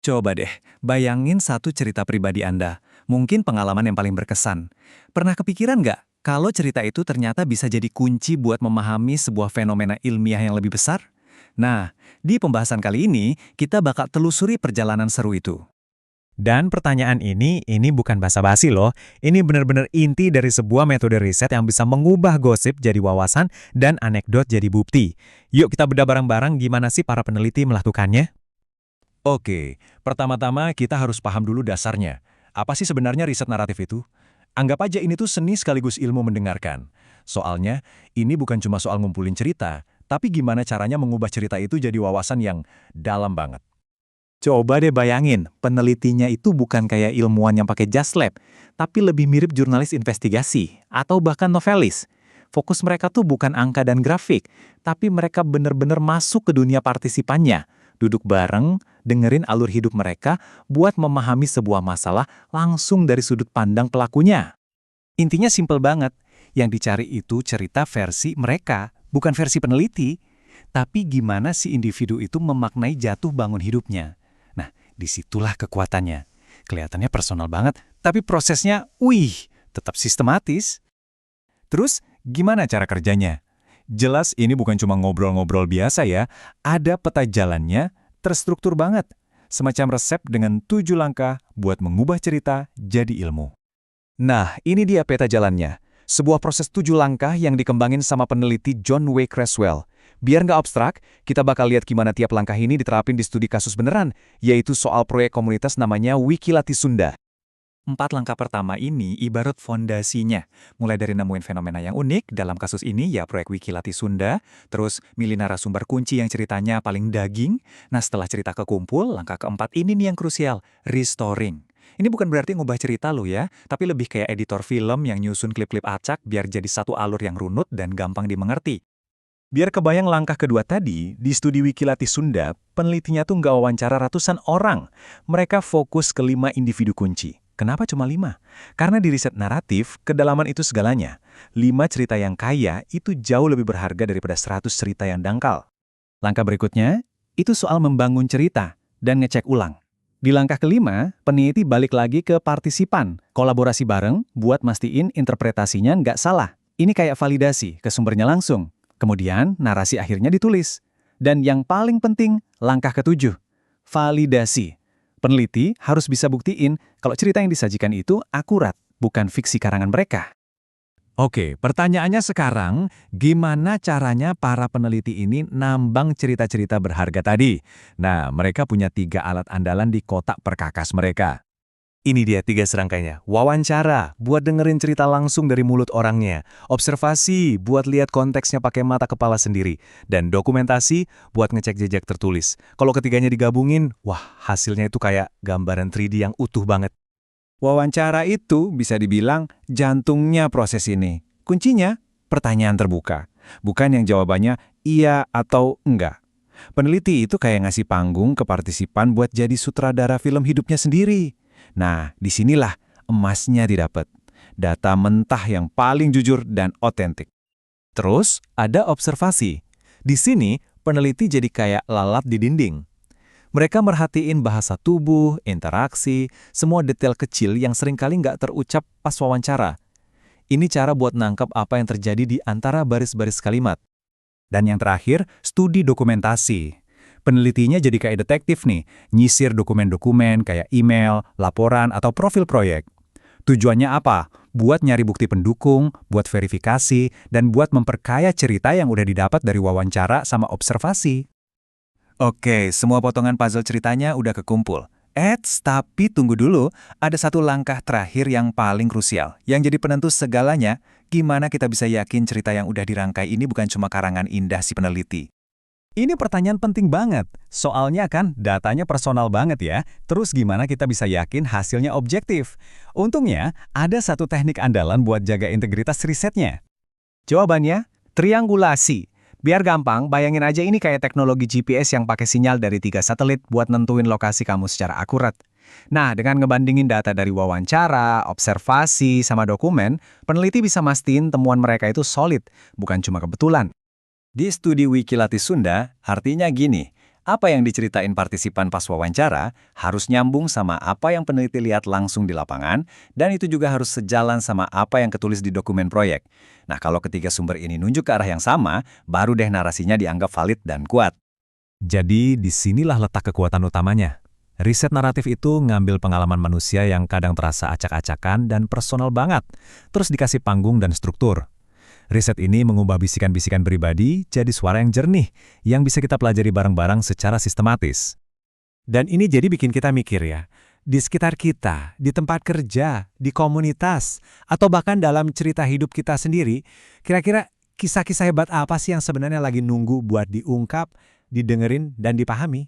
Coba deh, bayangin satu cerita pribadi Anda. Mungkin pengalaman yang paling berkesan. Pernah kepikiran nggak kalau cerita itu ternyata bisa jadi kunci buat memahami sebuah fenomena ilmiah yang lebih besar? Nah, di pembahasan kali ini, kita bakal telusuri perjalanan seru itu. Dan pertanyaan ini bukan basa-basi loh. Ini benar-benar inti dari sebuah metode riset yang bisa mengubah gosip jadi wawasan dan anekdot jadi bukti. Yuk kita bedah bareng-bareng gimana sih para peneliti melakukannya? Oke, pertama-tama kita harus paham dulu dasarnya. Apa sih sebenarnya riset naratif itu? Anggap aja ini tuh seni sekaligus ilmu mendengarkan. Soalnya, ini bukan cuma soal ngumpulin cerita, tapi gimana caranya mengubah cerita itu jadi wawasan yang dalam banget. Coba deh bayangin, penelitinya itu bukan kayak ilmuwan yang pakai just lab, tapi lebih mirip jurnalis investigasi atau bahkan novelis. Fokus mereka tuh bukan angka dan grafik, tapi mereka benar-benar masuk ke dunia partisipannya, duduk bareng, dengerin alur hidup mereka buat memahami sebuah masalah langsung dari sudut pandang pelakunya. Intinya simpel banget, yang dicari itu cerita versi mereka, bukan versi peneliti, tapi gimana si individu itu memaknai jatuh bangun hidupnya. Nah, disitulah kekuatannya. Kelihatannya personal banget, tapi prosesnya, tetap sistematis. Terus, gimana cara kerjanya? Jelas ini bukan cuma ngobrol-ngobrol biasa ya, ada peta jalannya, terstruktur banget. Semacam resep dengan 7 langkah buat mengubah cerita jadi ilmu. Nah, ini dia peta jalannya. Sebuah proses 7 langkah yang dikembangin sama peneliti John W. Creswell. Biar nggak abstrak, kita bakal lihat gimana tiap langkah ini diterapin di studi kasus beneran, yaitu soal proyek komunitas namanya Wikilati Sunda. 4 langkah pertama ini ibarat fondasinya. Mulai dari nemuin fenomena yang unik, dalam kasus ini ya proyek Wikilati Sunda, terus milih narasumber kunci yang ceritanya paling daging. Nah setelah cerita kekumpul, langkah keempat ini nih yang krusial, restoring. Ini bukan berarti ngubah cerita lo ya, tapi lebih kayak editor film yang nyusun klip-klip acak biar jadi satu alur yang runut dan gampang dimengerti. Biar kebayang langkah kedua tadi, di studi Wikilati Sunda, penelitinya tuh nggak wawancara ratusan orang. Mereka fokus ke 5 individu kunci. Kenapa cuma 5? Karena di riset naratif, kedalaman itu segalanya. 5 cerita yang kaya itu jauh lebih berharga daripada 100 cerita yang dangkal. Langkah berikutnya, itu soal membangun cerita dan ngecek ulang. Di langkah kelima, peneliti balik lagi ke partisipan, kolaborasi bareng buat mastiin interpretasinya nggak salah. Ini kayak validasi ke sumbernya langsung. Kemudian, narasi akhirnya ditulis. Dan yang paling penting, langkah ketujuh, validasi. Peneliti harus bisa buktiin kalau cerita yang disajikan itu akurat, bukan fiksi karangan mereka. Oke, pertanyaannya sekarang, gimana caranya para peneliti ini nambang cerita-cerita berharga tadi? Nah, mereka punya 3 alat andalan di kotak perkakas mereka. Ini dia 3 serangkainya. Wawancara, buat dengerin cerita langsung dari mulut orangnya. Observasi, buat lihat konteksnya pakai mata kepala sendiri. Dan dokumentasi, buat ngecek jejak tertulis. Kalau ketiganya digabungin, wah hasilnya itu kayak gambaran 3D yang utuh banget. Wawancara itu bisa dibilang jantungnya proses ini. Kuncinya, pertanyaan terbuka. Bukan yang jawabannya iya atau enggak. Peneliti itu kayak ngasih panggung ke partisipan buat jadi sutradara film hidupnya sendiri. Nah, disinilah emasnya didapat. Data mentah yang paling jujur dan otentik. Terus, ada observasi. Di sini, peneliti jadi kayak lalat di dinding. Mereka merhatiin bahasa tubuh, interaksi, semua detail kecil yang seringkali nggak terucap pas wawancara. Ini cara buat nangkep apa yang terjadi di antara baris-baris kalimat. Dan yang terakhir, studi dokumentasi. Penelitinya jadi kayak detektif nih, nyisir dokumen-dokumen kayak email, laporan, atau profil proyek. Tujuannya apa? Buat nyari bukti pendukung, buat verifikasi, dan buat memperkaya cerita yang udah didapat dari wawancara sama observasi. Oke, semua potongan puzzle ceritanya udah kekumpul. Tapi tunggu dulu, ada satu langkah terakhir yang paling krusial, yang jadi penentu segalanya, gimana kita bisa yakin cerita yang udah dirangkai ini bukan cuma karangan indah si peneliti. Ini pertanyaan penting banget, soalnya kan datanya personal banget ya, terus gimana kita bisa yakin hasilnya objektif? Untungnya, ada satu teknik andalan buat jaga integritas risetnya. Jawabannya, triangulasi. Biar gampang, bayangin aja ini kayak teknologi GPS yang pakai sinyal dari 3 satelit buat nentuin lokasi kamu secara akurat. Nah, dengan ngebandingin data dari wawancara, observasi, sama dokumen, peneliti bisa mastiin temuan mereka itu solid, bukan cuma kebetulan. Di studi Wikilati Sunda, artinya gini, Apa yang diceritain partisipan pas wawancara harus nyambung sama apa yang peneliti lihat langsung di lapangan, dan itu juga harus sejalan sama apa yang ketulis di dokumen proyek. Nah, kalau ketiga sumber ini nunjuk ke arah yang sama, baru deh narasinya dianggap valid dan kuat. Jadi, disinilah letak kekuatan utamanya. Riset naratif itu ngambil pengalaman manusia yang kadang terasa acak-acakan dan personal banget, terus dikasih panggung dan struktur. Riset ini mengubah bisikan-bisikan pribadi jadi suara yang jernih, yang bisa kita pelajari bareng-bareng secara sistematis. Dan ini jadi bikin kita mikir ya, di sekitar kita, di tempat kerja, di komunitas, atau bahkan dalam cerita hidup kita sendiri, kira-kira kisah-kisah hebat apa sih yang sebenarnya lagi nunggu buat diungkap, didengerin, dan dipahami?